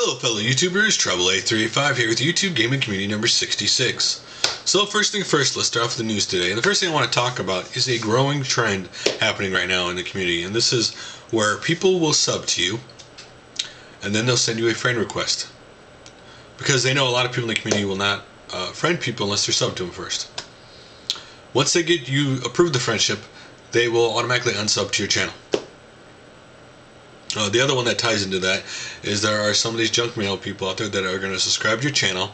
Hello fellow YouTubers, Trouble8385 here with YouTube Gaming Community number 66. So first thing first, let's start off with the news today. And the first thing I want to talk about is a growing trend happening right now in the community. And this is where people will sub to you and then they'll send you a friend request. Because they know a lot of people in the community will not friend people unless they're sub to them first. Once they get you approved the friendship, they will automatically unsub to your channel. The other one that ties into that is there are some of these junk mail people out there that are going to subscribe to your channel,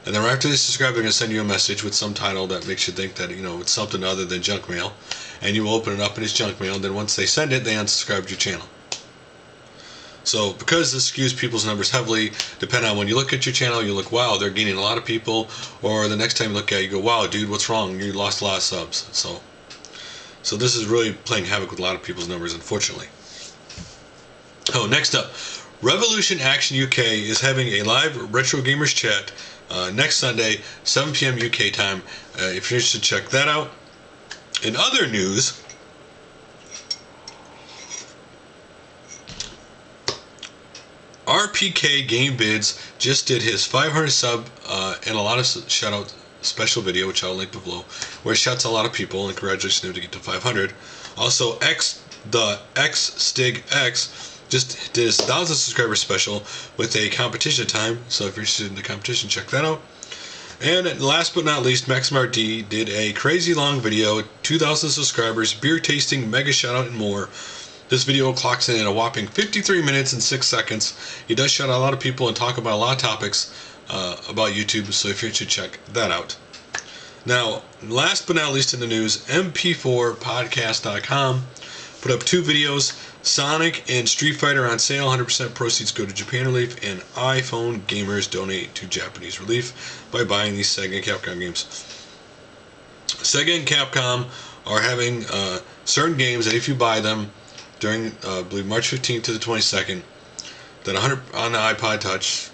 and then right after they subscribe, they're going to send you a message with some title that makes you think that it's something other than junk mail, and you open it up and it's junk mail, and then once they send it, they unsubscribe to your channel. So because this skews people's numbers heavily, depending on when you look at your channel, you look, wow, they're gaining a lot of people, or the next time you look at it, you go, wow, dude, what's wrong? You lost a lot of subs. So this is really playing havoc with a lot of people's numbers, unfortunately. Oh, next up, Revolution Action UK is having a live Retro Gamers chat next Sunday, 7 p.m. UK time. If you're interested, check that out. In other news, RpkGaameVIds just did his 500 sub and a lot of shout-out special video, which I'll link below, where he shouts a lot of people, and congratulations to him to get to 500. Also, the XStigX just did his 1,000 subscriber special with a competition time, so if you're interested in the competition, check that out. And last but not least, MaximumRD did a crazy long video, 2,000 subscribers, beer tasting, mega shoutout, and more. This video clocks in at a whopping 53 minutes and 6 seconds. He does shout out a lot of people and talk about a lot of topics about YouTube, so if you're interested, check that out. Now, last but not least in the news, Mp4podcastDOTcom put up 2 videos. Sonic and Street Fighter on sale. 100% proceeds go to Japan Relief, and iPhone gamers donate to Japanese Relief by buying these Sega and Capcom games. Sega and Capcom are having certain games that if you buy them during, I believe, March 15th to the 22nd, that 100 on the iPod Touch,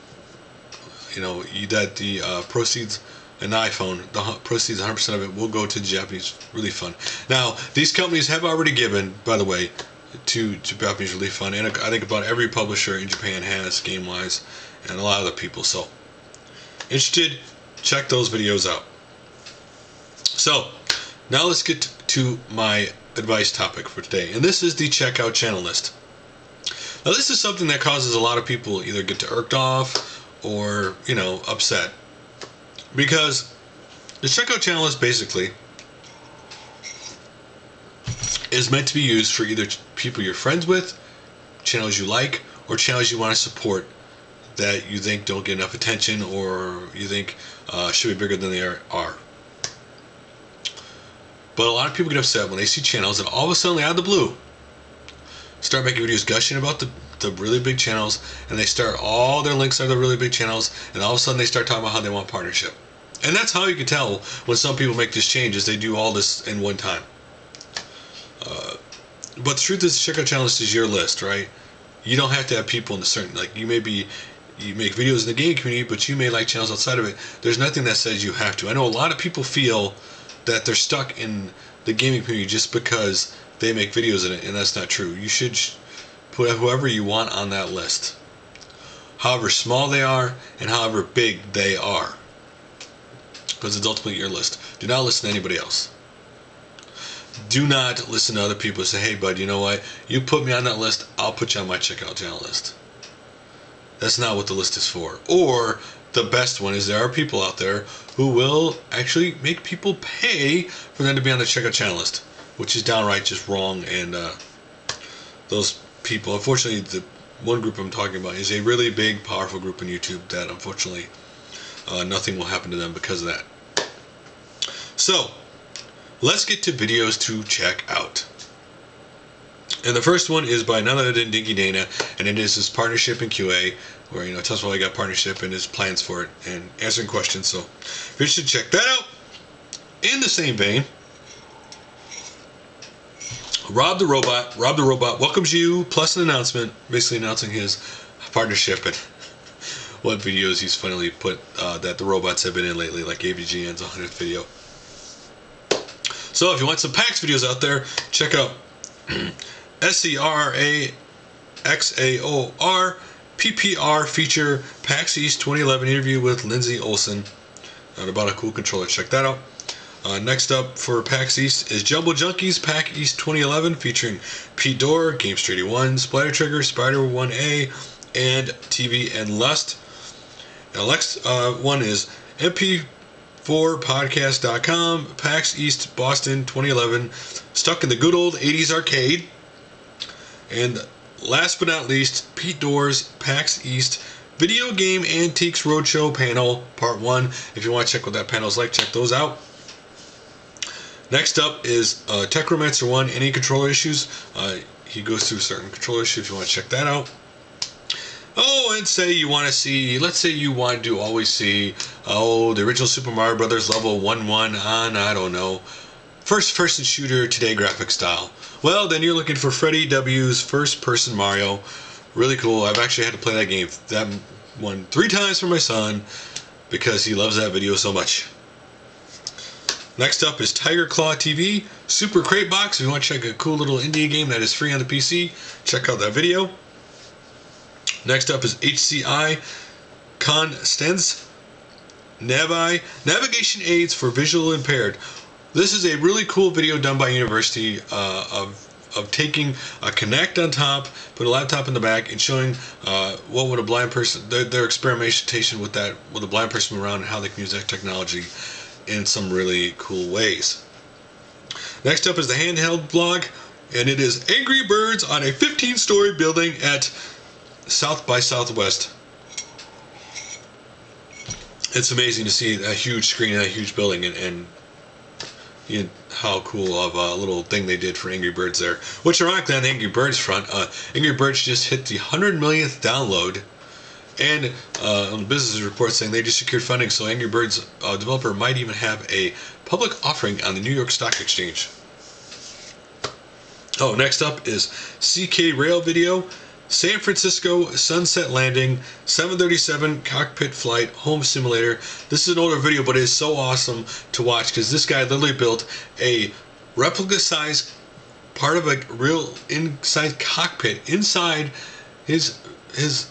that the proceeds, an iPhone, the proceeds, 100% of it will go to the Japanese Relief Fund. Now, these companies have already given, by the way, to Japanese Relief Fund, and I think about every publisher in Japan has, game-wise, and a lot of other people. So, interested, check those videos out. So, now let's get to my advice topic for today, and this is the checkout channel list. Now, this is something that causes a lot of people either get irked off or, upset, because the checkout channel list basically is meant to be used for either people you're friends with, channels you like, or channels you want to support that you think don't get enough attention or you think should be bigger than they are. But a lot of people get upset when they see channels and all of a sudden, out of the blue, start making videos gushing about the really big channels, and they start, all their links are the really big channels, and all of a sudden they start talking about how they want partnership. And that's how you can tell when some people make this change, is they do all this in one time. But the truth is, the checkout channel list is your list, right? You don't have to have people in a certain, you make videos in the gaming community, but you may like channels outside of it. There's nothing that says you have to. I know a lot of people feel that they're stuck in the gaming community just because they make videos in it, and that's not true. You should put whoever you want on that list, however small they are and however big they are, because it's ultimately your list. Do not listen to anybody else. Do not listen to other people and say, hey bud, you know what, you put me on that list, I'll put you on my checkout channel list. That's not what the list is for. Or the best one is there are people out there who will actually make people pay for them to be on the checkout channel list, which is downright just wrong. And those people, unfortunately, the one group I'm talking about is a really big, powerful group on YouTube that unfortunately nothing will happen to them because of that. So, let's get to videos to check out. And the first one is by none other than Dinky, and it is his partnership in QA, where it tells us why he got partnership and his plans for it and answering questions. So if you should check that out. In the same vein, Rob the Robot welcomes you, plus an announcement, basically announcing his partnership and what videos he's finally put that the robots have been in lately, like AVGN's 100th video. So if you want some PAX videos out there, check out Serraxor PPR feature PAX East 2011 interview with Lindsey Olson about a cool controller. Check that out. Next up for PAX East is JumbleJunkie PAX East 2011 featuring Petedorr, GameStreet81, Splattertrigger, Spider1A, and tvandlust. The next one is Mp4podcastDOTcom Pax East Boston 2011, stuck in the good old 80s arcade. And last but not least, Petedorr's PAX East Video Game Antiques Roadshow panel, part 1. If you want to check what that panel is like, check those out. Next up is Techromancer1, any controller issues. He goes through certain controller issues if you want to check that out. Oh, and say you want to see, let's say you want to always see, the original Super Mario Brothers level 1-1 on, I don't know, first-person shooter today graphic style. Well, then you're looking for FreddieW's first-person Mario. Really cool. I've actually had to play that game, that one 3 times for my son, because he loves that video so much. Next up is TigerClawTV Super Crate Box. If you want to check a cool little indie game that is free on the PC, check out that video. Next up is HCiKonstanz NAVI Navigation Aids for Visual Impaired. This is a really cool video done by university of taking a Kinect on top, put a laptop in the back, and showing what would a blind person, their experimentation with that, with a blind person around, and how they can use that technology in some really cool ways. Next up is the Handheld Blog, and it is Angry Birds on a 15-story building at South by Southwest. It's amazing to see a huge screen in a huge building, and you know, how cool of a little thing they did for Angry Birds there. Which, ironically, on the Angry Birds front, Angry Birds just hit the 100 millionth download, and on the business report saying they just secured funding, so Angry Birds developer might even have a public offering on the New York Stock Exchange. Oh, next up is CK Rail Video, San Francisco Sunset Landing 737 Cockpit Flight Home Simulator. This is an older video, but it is so awesome to watch because this guy literally built a replica size part of a real inside cockpit inside his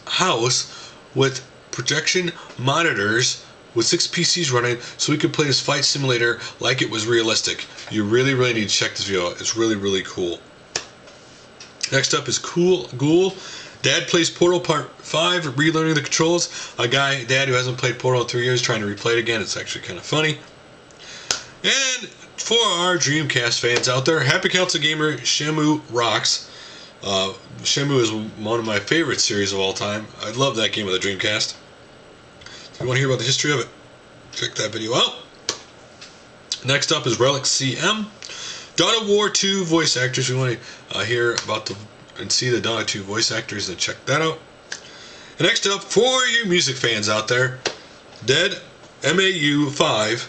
house with projection monitors with 6 PCs running, so he could play this flight simulator like it was realistic. You really need to check this video out. It's really cool. Next up is Cool Ghoul. Dad plays Portal Part 5, relearning the controls. Dad who hasn't played Portal in 3 years, trying to replay it again. It's actually kind of funny. And for our Dreamcast fans out there, Happy Council Gamer Shamu rocks. Shamu is one of my favorite series of all time. I love that game with the Dreamcast. If you want to hear about the history of it, check that video out. Next up is Relic CM. Dawn of War 2 voice actors. We want to hear about and see the Dawn of 2 voice actors, and check that out. And next up, for you music fans out there, Dead MAU 5.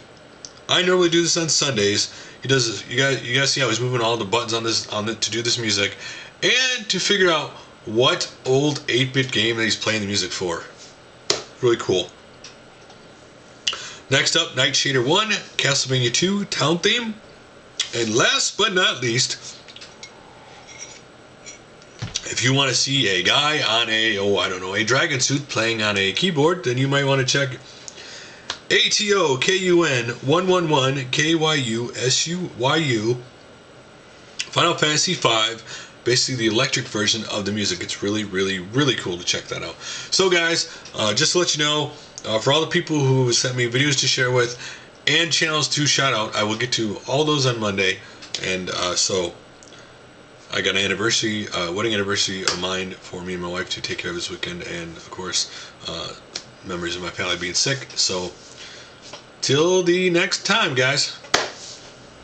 I normally do this on Sundays. He does this. You guys see how he's moving all the buttons to do this music, and to figure out what old 8-bit game that he's playing the music for. Really cool. Next up, Nightshader 1, Castlevania 2 Town Theme. And last but not least, if you want to see a guy on a dragon suit playing on a keyboard, then you might want to check ATOKUN111KYUSUYU Final Fantasy V, basically the electric version of the music. It's really cool to check that out. So guys, just to let you know, for all the people who sent me videos to share with and channels to shout out, I will get to all those on Monday. And so I got an anniversary, wedding anniversary of mine for me and my wife to take care of this weekend, and of course members of my family being sick. So till the next time, guys.